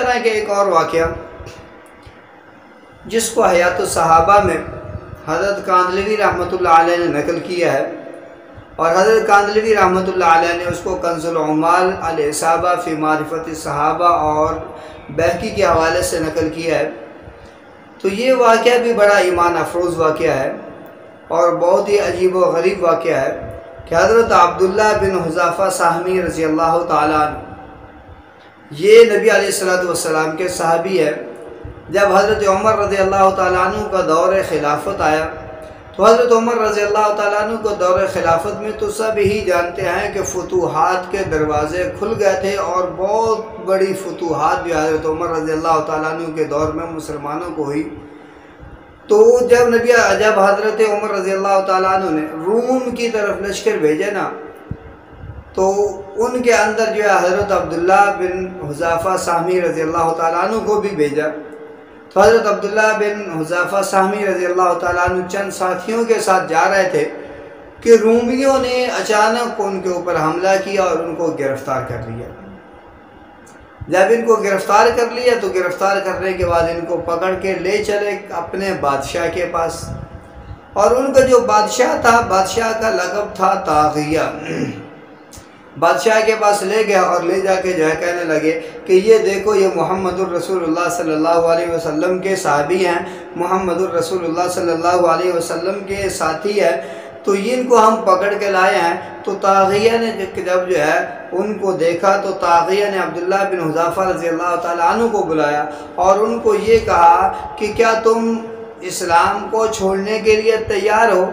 तरह के एक और वाक़या जिसको हयात सहाबा में हज़रत कांदलवी रहमतुल्लाह अलैह ने नकल किया है, और हज़रत कांदलवी रहमतुल्लाह अलैह ने उसको कंज़ुल उम्माल अल-इसाबा फ़ी मारिफ़त सहाबा और बैकी के हवाले से नकल किया है। तो ये वाक़या भी बड़ा ईमान अफरोज़ वाक़या है और बहुत ही अजीब व गरीब वाक़या है कि हज़रत अब्दुल्लाह बिन हुज़ाफ़ा साहमी रज़ी अल्लाह ताला अन्हु, ये नबी अलैहिस्सलातु वस्सलाम के सहाबी है। जब हज़रत उमर रज़ी अल्लाह ताला अन्हु का दौर खिलाफत आया तो हज़रत उमर रज़ी अल्लाह ताला अन्हु को दौर खिलाफत में तो सब ही जानते हैं कि फतूहात के दरवाज़े खुल गए थे और बहुत बड़ी फतूहात भी हज़रत उमर रज़ी अल्लाह ताला अन्हु के दौर में मुसलमानों को हुई। तो जब हज़रत उमर रज़ी अल्लाह ताला अन्हु ने रूम की तरफ लश्कर भेजे ना, तो उनके अंदर जो है हज़रत अब्दुल्ला बिन हुज़ाफ़ा साहमी रज़ी अल्लाह ताला अन्हु को भी भेजा। तो हज़रत अब्दुल्ला बिन हुज़ाफ़ा साहमी रज़ी अल्लाह ताला अन्हु चंद साथियों के साथ जा रहे थे कि रूमियों ने अचानक उनके ऊपर हमला किया और उनको गिरफ़्तार कर लिया। जब इनको गिरफ़्तार कर लिया तो गिरफ़्तार करने के बाद इनको पकड़ के ले चले अपने बादशाह के पास, और उनका जो बादशाह था, बादशाह का लक़ब था ताग़िया। बादशाह के पास ले गया और ले जाके जो है कहने लगे कि ये देखो, ये मुहम्मदुर रसूलुल्लाह सल्लल्लाहु अलैहि वसल्लम के सहाबी हैं, मुहम्मदुर रसूलुल्लाह सल्लल्लाहु अलैहि वसल्लम के साथी है, तो इनको हम पकड़ के लाए हैं। तो ताग़िया ने जब जो है उनको देखा तो ताग़िया ने अब्दुल्ला बिन हुज़ाफ़ा रज़ी अल्लाह ताला अन्हु को बुलाया और उनको ये कहा कि क्या तुम इस्लाम को छोड़ने के लिए तैयार हो,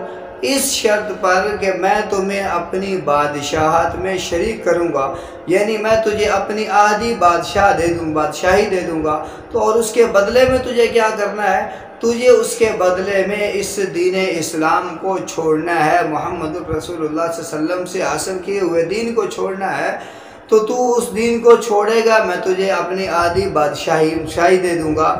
इस शर्त पर कि मैं तुम्हें अपनी बादशाहत में शरीक करूँगा, यानी मैं तुझे अपनी आधी बादशाही दे दूँगा। तो और उसके बदले में तुझे क्या करना है, तुझे उसके बदले में इस दीन इस्लाम को छोड़ना है, मुहम्मदुर रसूलुल्लाह सल्लल्लाहु अलैहि वसल्लम से हासिल किए हुए दीन को छोड़ना है। तो तू उस दीन को छोड़ेगा, मैं तुझे अपनी आधी बादशाही दे दूँगा।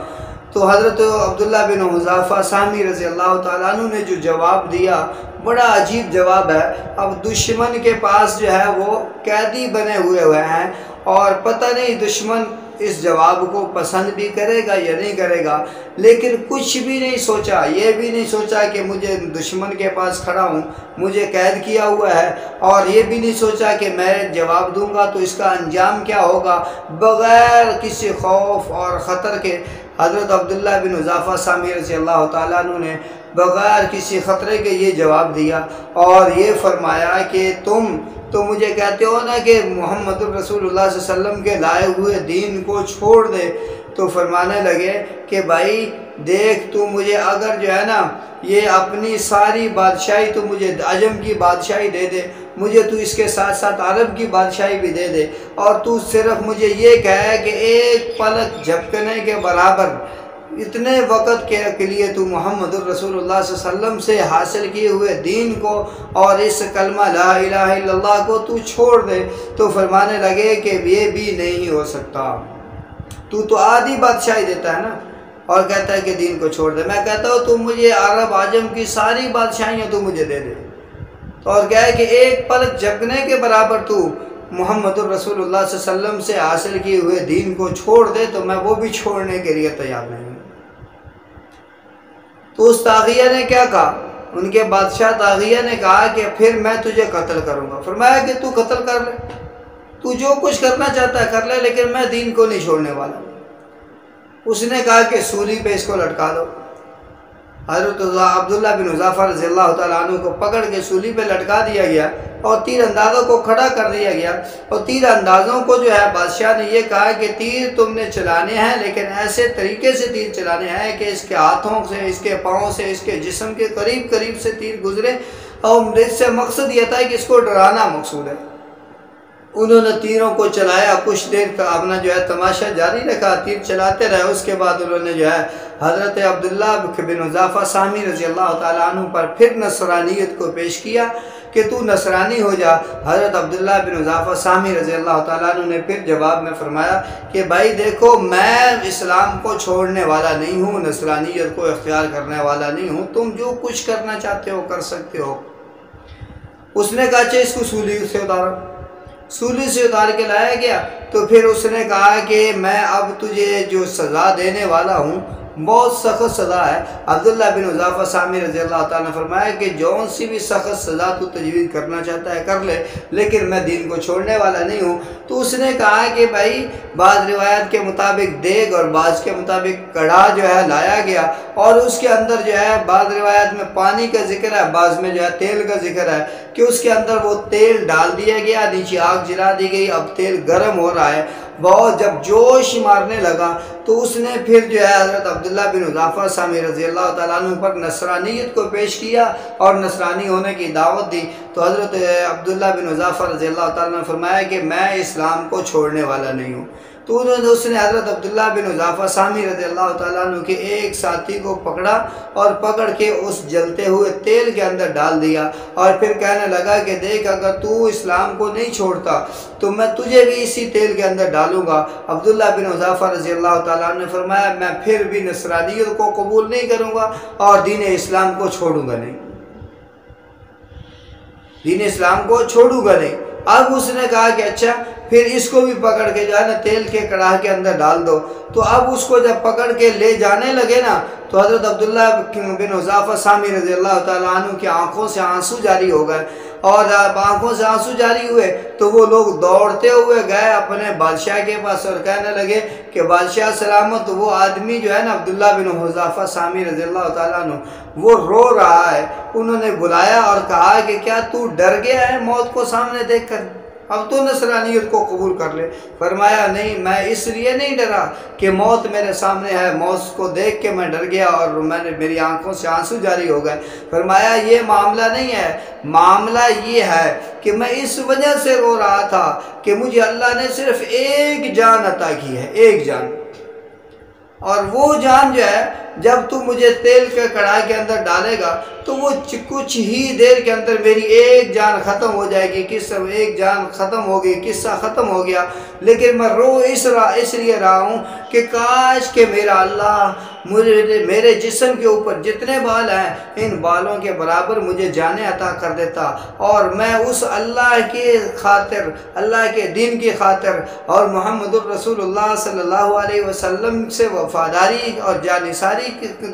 तो हज़रत अब्दुल्ला बिन हुज़ाफ़ा साहमी रज़ी अल्लाह ताला अन्हु ने जो जवाब दिया, बड़ा अजीब जवाब है। अब दुश्मन के पास जो है वो कैदी बने हुए हैं और पता नहीं दुश्मन इस जवाब को पसंद भी करेगा या नहीं करेगा, लेकिन कुछ भी नहीं सोचा, ये भी नहीं सोचा कि मुझे दुश्मन के पास खड़ा हूँ, मुझे कैद किया हुआ है, और ये भी नहीं सोचा कि मैं जवाब दूंगा तो इसका अंजाम क्या होगा। बग़ैर किसी खौफ और ख़तर के हज़रत अब्दुल्ला बिन हुज़ाफ़ा साहमी रज़ी अल्लाह ताला अन्हु ने बग़ैर किसी ख़तरे के ये जवाब दिया और ये फरमाया कि तुम तो मुझे कहते हो ना कि मुहम्मदुर रसूलुल्लाह सल्लल्लाहु अलैहि वसल्लम के लाए हुए दीन को छोड़ दे। तो फरमाने लगे कि भाई देख, तू मुझे अगर जो है ना ये अपनी सारी बादशाही तो मुझे अजम की बादशाही दे दे, मुझे तू इसके साथ साथ अरब की बादशाही भी दे दे, और तू सिर्फ मुझे ये कहे कि एक पलक झपकने के बराबर इतने वक़्त के लिए तू मुहम्मदुर रसूलुल्लाह सल्लल्लाहु अलैहि वसल्लम से हासिल किए हुए दीन को और इस कलमा ला इलाहा इल्लल्लाह को तू छोड़ दे। तो फरमाने लगे कि ये भी नहीं हो सकता, तू तो आधी बादशाही देता है ना और कहता है कि दीन को छोड़ दे। मैं कहता हूँ तू मुझे अरब आजम की सारी बादशाहियाँ तू मुझे दे दे, और क्या है कि एक पलक झपकने के बराबर तू मुहम्मदुर रसूलुल्लाह सल्लल्लाहु अलैहि वसल्लम से हासिल किए हुए दीन को छोड़ दे, तो मैं वो भी छोड़ने के लिए तैयार नहीं हूँ। तो उस ताग़िया ने क्या कहा, उनके बादशाह ताग़िया ने कहा कि फिर मैं तुझे कत्ल करूँगा। फरमाया कि तू कत्ल कर ले, तू जो कुछ करना चाहता है कर ले, लेकिन मैं दीन को नहीं छोड़ने वाला। उसने कहा कि सूली पे इसको लटका दो। हज़रत अब्दुल्ला बिन हुज़ाफ़ा रज़ियल्लाहु ताला अन्हु को पकड़ के सूली पे लटका दिया गया और तीर अंदाज़ों को खड़ा कर दिया गया। और तीर अंदाज़ों को जो है बादशाह ने ये कहा कि तीर तुमने चलाने हैं, लेकिन ऐसे तरीके से तीर चलाने हैं कि इसके हाथों से, इसके पाँव से, इसके जिस्म के करीब करीब से तीर गुजरे, और इससे मकसद ये था कि इसको डराना मकसूद है। उन्होंने तीरों को चलाया, कुछ देर का अपना जो है तमाशा जारी रखा, तीर चलाते रहे। उसके बाद उन्होंने जो है हज़रत अब्दुल्ला बिन हुज़ाफ़ा साहमी रज़ी अल्लाह ताला अन्हु पर फिर नसरानियत को पेश किया कि तू नसरानी हो जा। हज़रत अब्दुल्ला बिन हुज़ाफ़ा साहमी रज़ी अल्लाह ताला अन्हु ने फिर जवाब में फरमाया कि भाई देखो, मैं इस्लाम को छोड़ने वाला नहीं हूँ, नसरानियत को इख्तियार करने वाला नहीं हूँ, तुम जो कुछ करना चाहते हो कर सकते हो। उसने कहा अच्छा इसको सूली से उतारो। सूली से उतार के लाया गया तो फिर उसने कहा कि मैं अब तुझे जो सज़ा देने वाला हूँ बहुत सख्त सज़ा है। अब्दुल्ला बिन हुज़ाफ़ा सामी रज़ी अल्लाह ताला ने फरमाया कि जौन सी भी सख्त सज़ा तू तजवीज़ करना चाहता है कर ले, लेकिन मैं दीन को छोड़ने वाला नहीं हूँ। तो उसने कहा कि भाई बाज़ रिवायत के मुताबिक देग और बाज़ के मुताबिक कढ़ा जो है लाया गया और उसके अंदर जो है बाज़ रिवायत में पानी का जिक्र है, बाज़ में जो है तेल का जिक्र है कि उसके अंदर वो तेल डाल दिया गया, नीचे आग जला दी गई, अब तेल गर्म हो रहा है बहुत। जब जोश मारने लगा तो उसने फिर जो है हज़रत अब्दुल्ला बिन हुज़ाफ़ा सामी रज़ी अल्लाह ताला अन्हु पर नसरानियत को पेश किया और नसरानी होने की दावत दी। तो हज़रत अब्दुल्ला बिन हुज़ाफ़ा रज़ी अल्लाह ताला ने फरमाया कि मैं इस्लाम को छोड़ने वाला नहीं हूँ। तो उसने हज़रत अब्दुल्ला बिन हुज़ाफ़ा सामी रज़ी अल्लाह ताला अन्हु के एक साथी को पकड़ा और पकड़ के उस जलते हुए तेल के अंदर डाल दिया और फिर कहने लगा कि देख अगर तू इस्लाम को नहीं छोड़ता तो मैं तुझे भी इसी तेल के अंदर डालूंगा। अब्दुल्ला बिन हुज़ाफ़ा रज़ी अल्लाह ताला अन्हु ने फरमाया मैं फिर भी नसरानियत को कबूल नहीं करूँगा और दीन इस्लाम को छोड़ूंगा नहीं, दीन इस्लाम को छोड़ूंगा नहीं। अब उसने कहा कि अच्छा फिर इसको भी पकड़ के जो है ना तेल के कड़ाह के अंदर डाल दो। तो अब उसको जब पकड़ के ले जाने लगे ना तो हज़रत अब्दुल्ला बिन हुज़ाफ़ा सामी रज़ी अल्लाह ताला अन्हु की आंखों से आंसू जारी हो गए और अब आंखों से आंसू जारी हुए तो वो लोग दौड़ते हुए गए अपने बादशाह के पास और कहने लगे कि बादशाह सलामत। वो आदमी जो है ना अब्दुल्ला बिन हुज़ाफ़ा सामी रज़ी अल्लाह ताला अन्हु वो रो रहा है। उन्होंने बुलाया और कहा कि क्या तू डर गया है मौत को सामने देख कर, अब तो नसरानियत को कबूल कर ले। फरमाया नहीं, मैं इसलिए नहीं डरा कि मौत मेरे सामने है, मौत को देख के मैं डर गया और मेरी आंखों से आंसू जारी हो गए। फरमाया ये मामला नहीं है, मामला ये है कि मैं इस वजह से रो रहा था कि मुझे अल्लाह ने सिर्फ एक जान अता की है, एक जान, और वो जान जो है जब तू मुझे तेल के कढ़ाई के अंदर डालेगा तो वो कुछ ही देर के अंदर मेरी एक जान ख़त्म हो जाएगी। किस्सा एक जान ख़त्म हो गई, किस्सा ख़त्म हो गया, लेकिन मैं रो इसलिए रहा हूँ कि काश के मेरा अल्लाह मेरे जिस्म के ऊपर जितने बाल हैं इन बालों के बराबर मुझे जाने अता कर देता और मैं उस अल्लाह के खातिर, अल्लाह के दीन की खातिर और मोहम्मदुर रसूलुल्लाह सल्लल्लाहु अलैहि वसल्लम से वफादारी और जानिसारी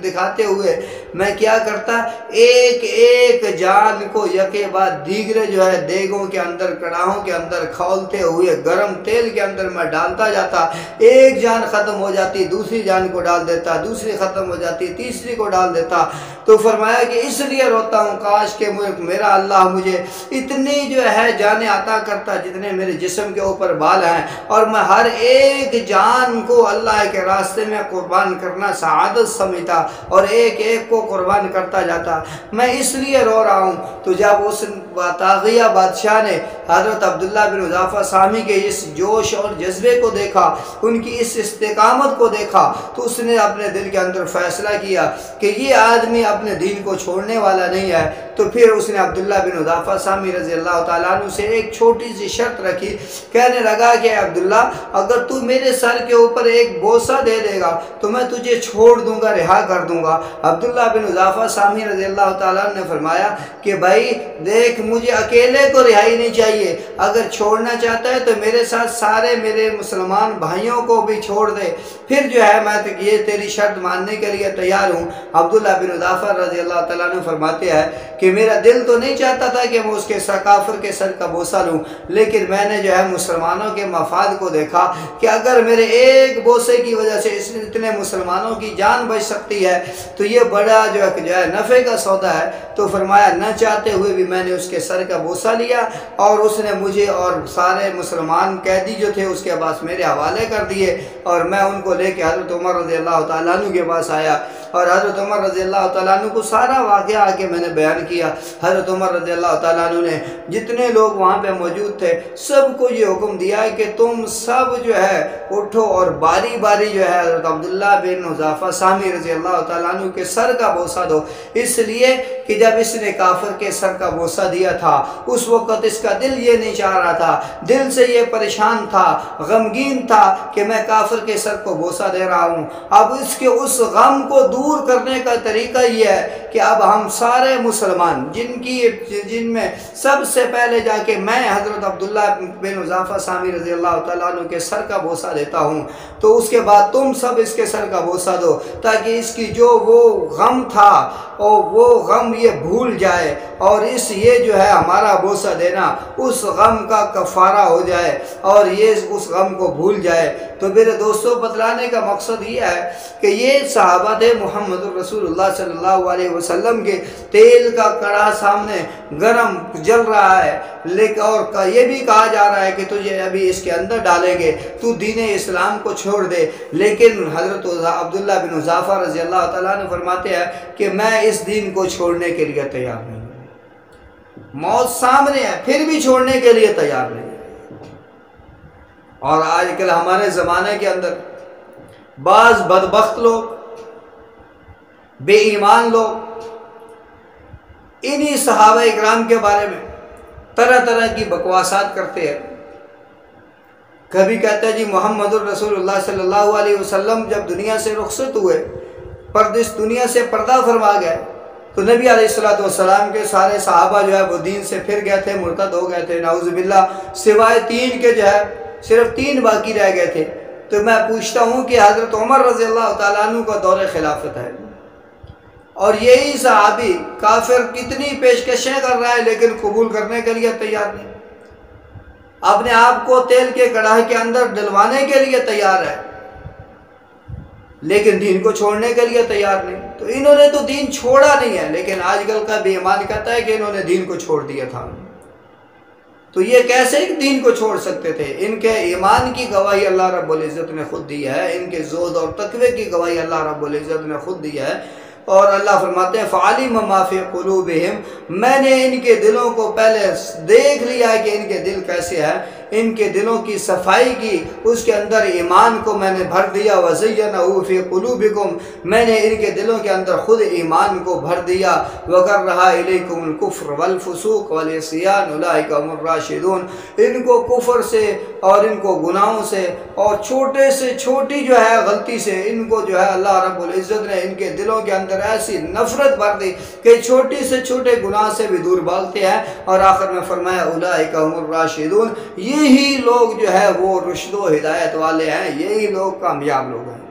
दिखाते हुए मैं क्या करता, एक एक जान को यके बाद दीगरे जो है देगों के अंदर, कड़ाहों के अंदर खौलते हुए गर्म तेल के अंदर मैं डालता जाता। एक जान ख़त्म हो जाती, दूसरी जान को डाल देता, दूसरी ख़त्म हो जाती, तीसरी को डाल देता। तो फरमाया कि इसलिए रोता हूँ काश के मेरा अल्लाह मुझे इतनी जो है जाने अता करता जितने मेरे जिस्म के ऊपर बाल हैं और मैं हर एक जान को अल्लाह के रास्ते में कुर्बान करना सआदत समझता और एक एक को कुर्बान करता जाता। मैं इसलिए रो रहा हूँ। तो जब उस तागिया बादशाह ने हज़रत अब्दुल्ला बिन हुज़ाफ़ा सामी के इस जोश और जज्बे को देखा, उनकी इस इस्तिकामत को देखा, तो उसने अपने दिल के अंदर फैसला किया कि ये आदमी अपने दीन को छोड़ने वाला नहीं है। तो फिर उसने अब्दुल्ला बिन हुज़ाफ़ा सामी रज़ी अल्लाह ताला अन्हु से एक छोटी सी शर्त रखी। कहने लगा कि अब्दुल्ला अगर तू मेरे सर के ऊपर एक बोसा दे देगा तो मैं तुझे छोड़ दूंगा, रिहा कर दूंगा। अब्दुल्ला बिन हुज़ाफ़ा सामी रज़ी अल्लाह ताला अन्हु ने फरमाया कि भाई देख मुझे अकेले को रिहाई नहीं चाहिए, अगर छोड़ना चाहता है तो मेरे साथ सारे मेरे मुसलमान भाइयों को भी छोड़ दे, फिर जो है मैं तो ये तेरी शर्त मानने के लिए तैयार हूँ। अब्दुल्ला बिन हुज़ाफ़ा रज़ी अल्लाह ताला अन्हु फरमाते हैं कि मेरा दिल तो नहीं चाहता था कि मैं उसके काफिर के सर का बोसा लूँ, लेकिन मैंने जो है मुसलमानों के मफाद को देखा कि अगर मेरे एक बोसे की वजह से इतने मुसलमानों की जान बच सकती है तो ये बड़ा जो है नफ़े का सौदा है। तो फरमाया न चाहते हुए भी मैंने उसके सर का बोसा लिया और उसने मुझे और सारे मुसलमान कैदी जो थे उसके पास मेरे हवाले कर दिए और मैं उनको लेके हज़रत उमर रज़ी अल्लाह ताला अन्हु के पास आया और हज़रत उमर रज़ी अल्लाह ताला अन्हु को सारा वाक़या आके मैंने बयान किया। हज़रत उमर रज़ी अल्लाह ताला अन्हु ने जितने लोग वहाँ पे मौजूद थे सबको ये हुक्म दिया कि तुम सब जो है उठो और बारी बारी जो है हज़रत अब्दुल्ला बिन हुज़ाफ़ा सामी रज़ी अल्लाह ताला अन्हु के सर का बोसा दो, इसलिए कि जब इसने काफिर के सर का बोसा दिया था उस वक़्त इसका दिल ये नहीं चाह रहा था, दिल से ये परेशान था, गमगीन था कि मैं काफिर के सर को बोसा दे रहा हूँ। अब इसके उस गम को दूर करने का तरीका ये है कि अब हम सारे मुसलमान जिनमें सबसे पहले जाके मैं हज़रत अब्दुल्ला बिन हुज़ाफ़ा सामी रज़ी अल्लाह तआला अन्हु के सर का बोसा देता हूँ, तो उसके बाद तुम सब इसके सर का बोसा दो, ताकि इसकी जो वो गम था और वो गम ये भूल जाए, और ये जो है हमारा बोसा देना उस गम का कफ़ारा हो जाए और ये उस गम को भूल जाए। तो मेरे दोस्तों, बतलाने का मकसद ये है कि ये सहाबा थे मोहम्मद रसूलुल्लाह सल्लल्लाहु अलैहि वसल्लम के तेल का कड़ा सामने गरम जल रहा है, लेकिन और ये भी कहा जा रहा है कि तुझे अभी इसके अंदर डालेंगे, तू दीन इस्लाम को छोड़ दे। लेकिन हज़रत अब्दुल्ला बिन हुज़ाफ़ा रज़ी अल्लाह तआला अन्हु फरमाते हैं कि मैं इस दीन को छोड़ने के लिए तैयार नहीं, मौत सामने है फिर भी छोड़ने के लिए तैयार नहीं। और आजकल हमारे ज़माने के अंदर बाज़ बदबख्त लोग, बेईमान लोग इन्हीं सहाबा इकराम के बारे में तरह तरह की बकवासात करते हैं। कभी कहते हैं जी मोहम्मद रसूलुल्लाह सल्लल्लाहु अलैहि वसल्लम जब दुनिया से रुखसत हुए, इस दुनिया से पर्दा फरमा गए, तो नबी अलैहिस्सलातु वस्सलाम के सारे सहाबा जो है वो दीन से फिर गए थे, मुर्तद हो गए थे, नाउज़ुबिल्लाह, सिवाय 3 के जो है सिर्फ 3 बाकी रह गए थे। तो मैं पूछता हूँ कि हज़रत उमर रज़ी अल्लाह तआला अन्हु का दौर खिलाफत है, और यही सहाबी काफिर कितनी पेशकशें कर रहा है लेकिन कबूल करने के लिए तैयार नहीं, अपने आप को तेल के कड़ाही के अंदर डलवाने के लिए तैयार है लेकिन दीन को छोड़ने के लिए तैयार नहीं। तो इन्होंने तो दीन छोड़ा नहीं है, लेकिन आजकल का बेईमान कहता है कि इन्होंने दीन को छोड़ दिया था। तो ये कैसे दीन को छोड़ सकते थे? इनके ईमान की गवाही अल्लाह रब्बुल इज़्ज़त ने खुद दी है, इनके ज़ोद और तक़वे की गवाही अल्लाह रब्बुल इज़्ज़त ने खुद दी है। और अल्लाह फरमाते हैं फ़अलिम मा फ़ी क़ुलूबिहिम, मैंने इनके दिलों को पहले देख लिया है कि इनके दिल कैसे हैं, इनके दिलों की सफाई की, उसके अंदर ईमान को मैंने भर दिया। वज़य्यनहू फ़ी क़ुलूबिकुम, मैंने इनके दिलों के अंदर खुद ईमान को भर दिया। वकर्रहा इलैकुमुल कुफ़्र वल फ़ुसूक़ वल इस्यान उलाइका हुमुर राशिदून, इनको कुफ़र से और इनको गुनाहों से और छोटे से छोटी जो है गलती से इनको जो है अल्लाह रब्बुल इज़्ज़त ने इनके दिलों के अंदर ऐसी नफरत भर दी कि छोटी से छोटे गुनाह से भी दूर भागते हैं। और आखिर में फरमाया उलाइका हुमुर राशिदून, यही लोग जो है वो रुश्द व हिदायत वाले हैं, यही लोग कामयाब लोग हैं।